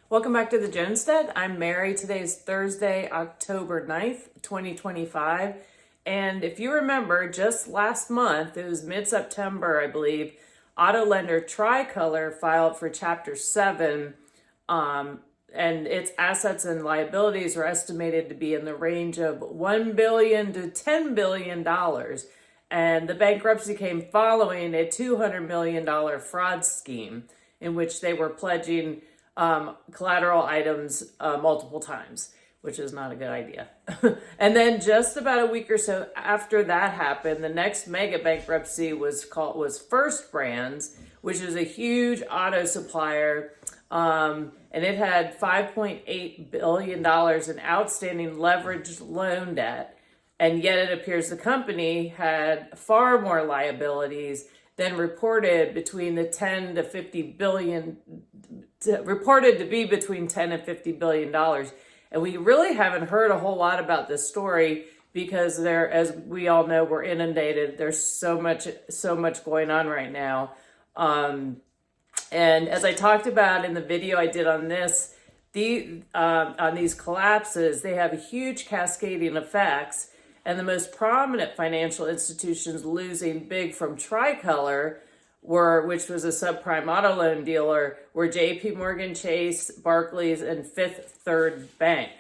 Welcome back to the Jonestead. I'm Mary. Today is Thursday, October 9th, 2025. And if you remember, just last month, it was mid-September, I believe, auto lender Tricolor filed for Chapter 7, and its assets and liabilities are estimated to be in the range of $1 billion to $10 billion. And the bankruptcy came following a $200 million fraud scheme in which they were pledging collateral items multiple times, which is not a good idea. And then just about a week or so after that happened, the next mega bankruptcy was First Brands, which is a huge auto supplier. And it had $5.8 billion in outstanding leveraged loan debt. And yet it appears the company had far more liabilities than reported between the 10 to 50 billion, reported to be between 10 and 50 billion dollars. And we really haven't heard a whole lot about this story because there, as we all know, we're inundated. There's so much going on right now. And as I talked about in the video I did on this, on these collapses, they have huge cascading effects. And the most prominent financial institutions losing big from Tricolor which was a subprime auto loan dealer, were JP Morgan Chase, Barclays, and Fifth Third Bank.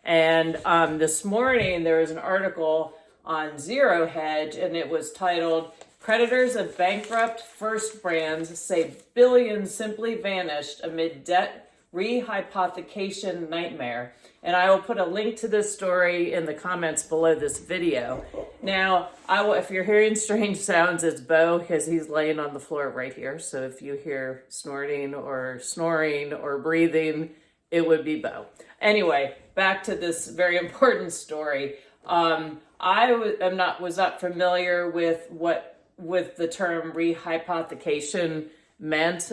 And this morning there was an article on Zero Hedge, and it was titled, "Creditors of Bankrupt First Brands Say Billions Simply Vanished Amid Debt Rehypothecation Nightmare." And I will put a link to this story in the comments below this video. Now, if you're hearing strange sounds, it's Bo, because he's laying on the floor right here. So if you hear snorting or snoring or breathing, it would be Bo. Anyway, back to this very important story. I was not familiar with the term rehypothecation meant.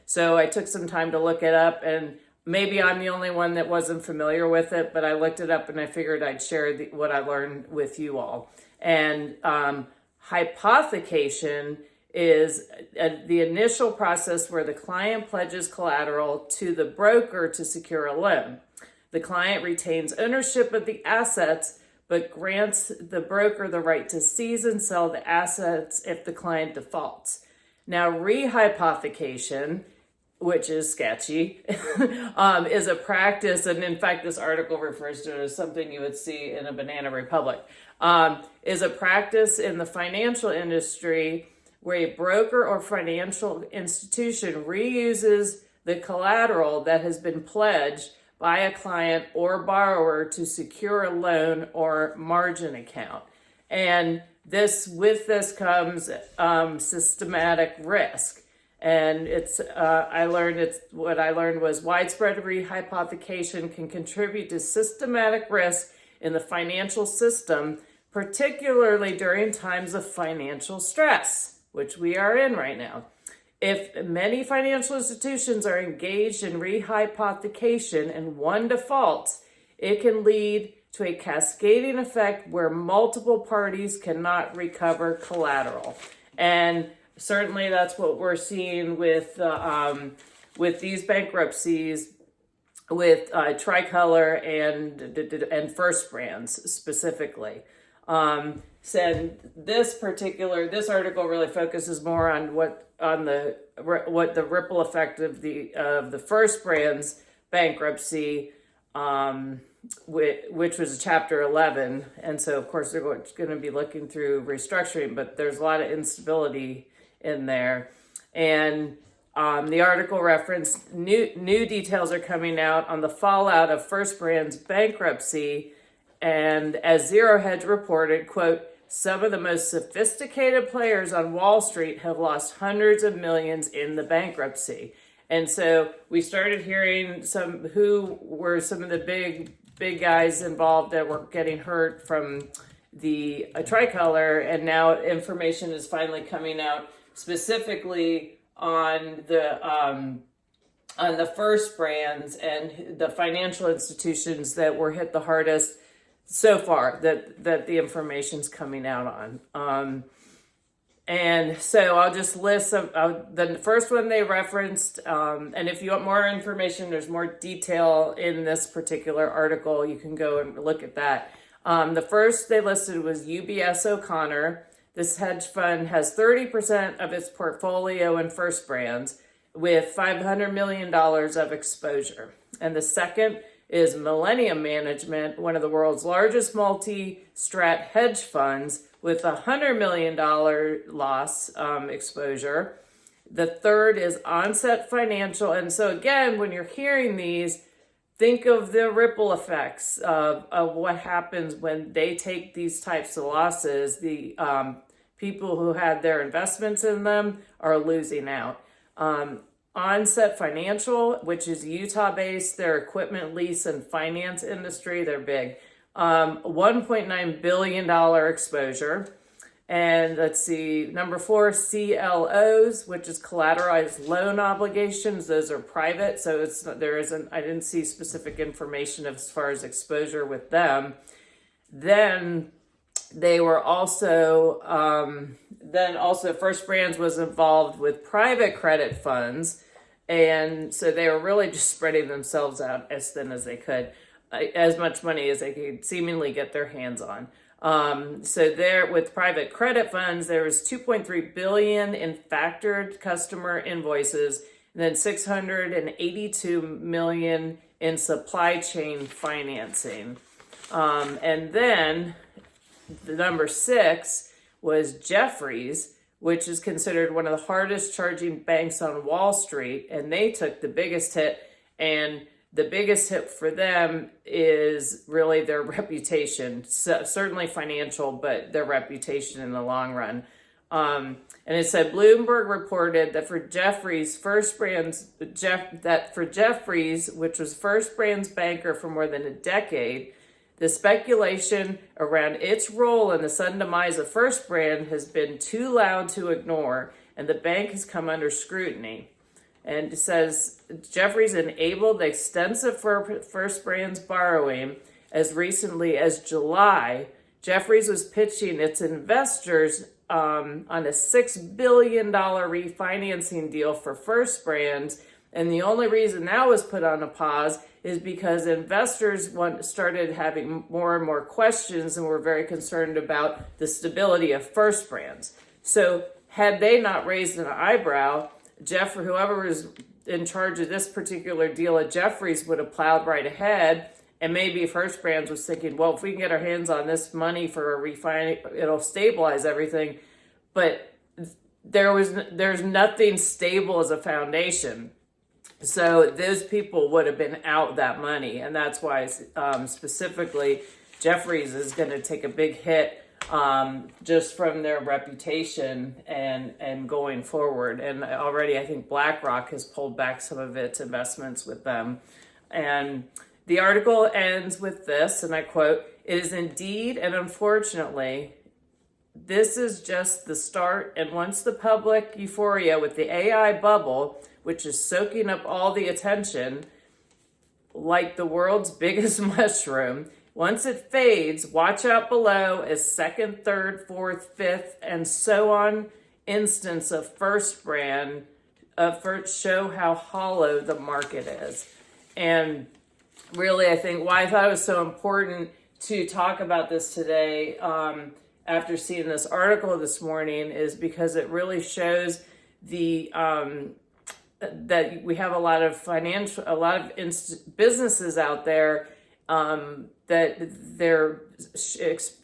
So I took some time to look it up, and maybe I'm the only one that wasn't familiar with it, but I looked it up and I figured I'd share what I learned with you all. And hypothecation is the initial process where the client pledges collateral to the broker to secure a loan. The client retains ownership of the assets, but grants the broker the right to seize and sell the assets if the client defaults. Now, rehypothecation, which is sketchy, is a practice, and in fact, this article refers to it as something you would see in a banana republic, is a practice in the financial industry where a broker or financial institution reuses the collateral that has been pledged by a client or borrower to secure a loan or margin account. And with this comes systematic risk. And what I learned was widespread rehypothecation can contribute to systematic risk in the financial system, particularly during times of financial stress, which we are in right now. If many financial institutions are engaged in rehypothecation and one defaults, it can lead to a cascading effect where multiple parties cannot recover collateral. And certainly that's what we're seeing with these bankruptcies, with Tricolor and First Brands specifically. So this article really focuses more on what the ripple effect of the First Brands bankruptcy, which was Chapter 11, and so of course they're going to be looking through restructuring, but there's a lot of instability in there. And the article referenced new details are coming out on the fallout of First Brands bankruptcy, and as Zero Hedge reported, quote, "Some of the most sophisticated players on Wall Street have lost hundreds of millions in the bankruptcy." And so we started hearing who were some of the big guys involved that were getting hurt from the Tricolor, and now information is finally coming out specifically on the First Brands and the financial institutions that were hit the hardest so far that the information's coming out on. And so I'll just list the first one they referenced. And if you want more information, there's more detail in this particular article. You can go and look at that. The first they listed was UBS O'Connor. This hedge fund has 30% of its portfolio in First Brands with $500 million of exposure. And the second is Millennium Management, one of the world's largest multi-strat hedge funds with $100 million loss exposure. The third is Onset Financial. And so again, when you're hearing these, think of the ripple effects of what happens when they take these types of losses. The people who had their investments in them are losing out. Onset Financial, which is Utah-based, their equipment lease and finance industry, they're big. $1.9 billion exposure. And let's see, number 4, CLOs, which is collateralized loan obligations. Those are private, so I didn't see specific information as far as exposure with them. Then they were also, First Brands was involved with private credit funds. And so they were really just spreading themselves out as thin as they could, as much money as they could seemingly get their hands on. So there, with private credit funds, there was $2.3 billion in factored customer invoices, and then $682 million in supply chain financing. And then the number 6 was Jefferies, which is considered one of the hardest charging banks on Wall Street, and they took the biggest hit. And the biggest hit for them is really their reputation, so, certainly financial, but their reputation in the long run. And it said Bloomberg reported that for Jefferies, which was First Brands banker for more than a decade, the speculation around its role in the sudden demise of First Brand has been too loud to ignore, and the bank has come under scrutiny. And it says Jefferies enabled extensive First Brands borrowing as recently as July. Jefferies was pitching its investors on a $6 billion refinancing deal for First Brands. And the only reason that was put on a pause is because investors started having more and more questions and were very concerned about the stability of First Brands. So had they not raised an eyebrow, whoever was in charge of this particular deal at Jefferies would have plowed right ahead. And maybe First Brands was thinking, well, if we can get our hands on this money for a refinance, it'll stabilize everything. But there's nothing stable as a foundation. So those people would have been out that money. And that's why specifically Jefferies is going to take a big hit just from their reputation and going forward. And already I think BlackRock has pulled back some of its investments with them. And the article ends with this, and I quote, "It is indeed and unfortunately, this is just the start, and once the public euphoria with the AI bubble, which is soaking up all the attention like the world's biggest mushroom, once it fades, watch out below as second, third, fourth, fifth, and so on instance of First Brand show how hollow the market is." And really, I think why I thought it was so important to talk about this today after seeing this article this morning is because it really shows that we have a lot of businesses out there that they're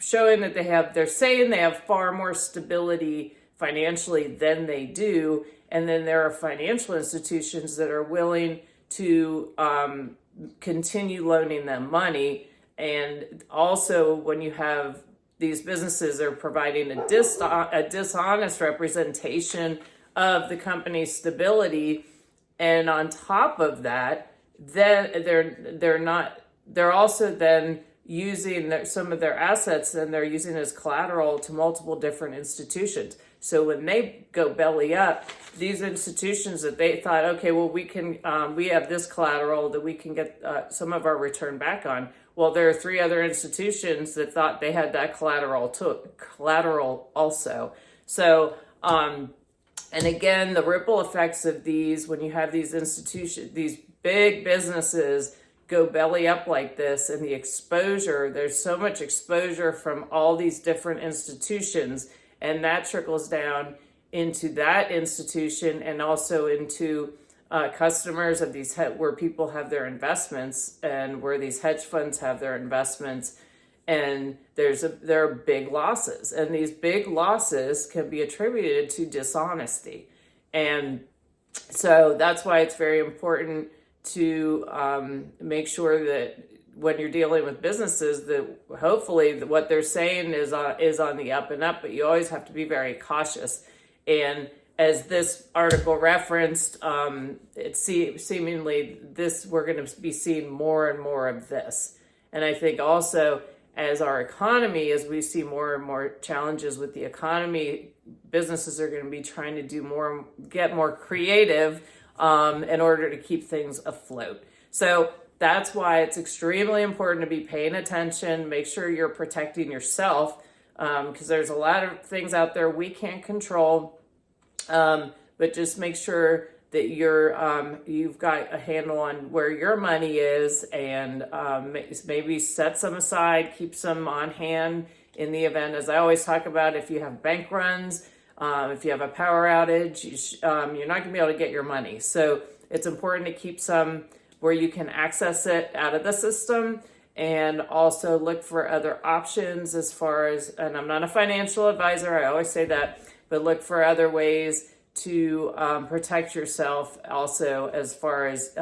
showing that they're saying they have far more stability financially than they do. And then there are financial institutions that are willing to continue loaning them money. And also when you have these businesses are providing a dishonest representation of the company's stability, and on top of that, then they're also then using some of their assets, and they're using as collateral to multiple different institutions. So when they go belly up, these institutions that they thought, okay, well we have this collateral that we can get some of our return back on. Well, there are 3 other institutions that thought they had that collateral also. So And again, the ripple effects of these, when you have these institutions, these big businesses go belly up like this, and the exposure, there's so much exposure from all these different institutions, and that trickles down into that institution and also into customers of these where people have their investments and where these hedge funds have their investments, and there are big losses, and these big losses can be attributed to dishonesty. And so that's why it's very important to make sure that when you're dealing with businesses, that hopefully what they're saying is on the up and up, but you always have to be very cautious. And as this article referenced, it's seemingly this, we're going to be seeing more and more of this. And I think also as our economy, as we see more and more challenges with the economy, businesses are going to be trying to do more, get more creative in order to keep things afloat. So that's why it's extremely important to be paying attention. Make sure you're protecting yourself, because there's a lot of things out there we can't control. But just make sure that you've got a handle on where your money is, and maybe set some aside, keep some on hand in the event, as I always talk about, if you have bank runs, if you have a power outage, you're not going to be able to get your money. So it's important to keep some where you can access it out of the system, and also look for other options as far as, and I'm not a financial advisor, I always say that, but look for other ways to protect yourself also, as far as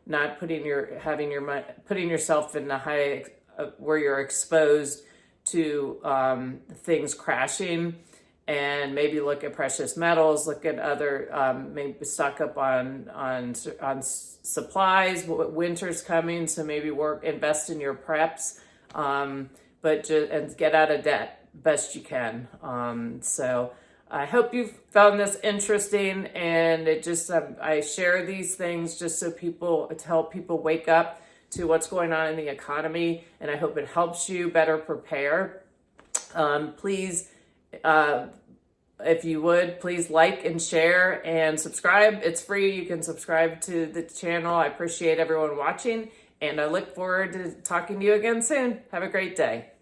not putting yourself in a high where you're exposed to things crashing. And maybe look at precious metals, look at other, maybe stock up on supplies. Winter's coming, so maybe invest in your preps, but and get out of debt best you can. So I hope you found this interesting, and it just I share these things just so to help people wake up to what's going on in the economy, and I hope it helps you better prepare. Please. If you would, please like and share and subscribe. It's free. You can subscribe to the channel. I appreciate everyone watching, and I look forward to talking to you again soon. Have a great day.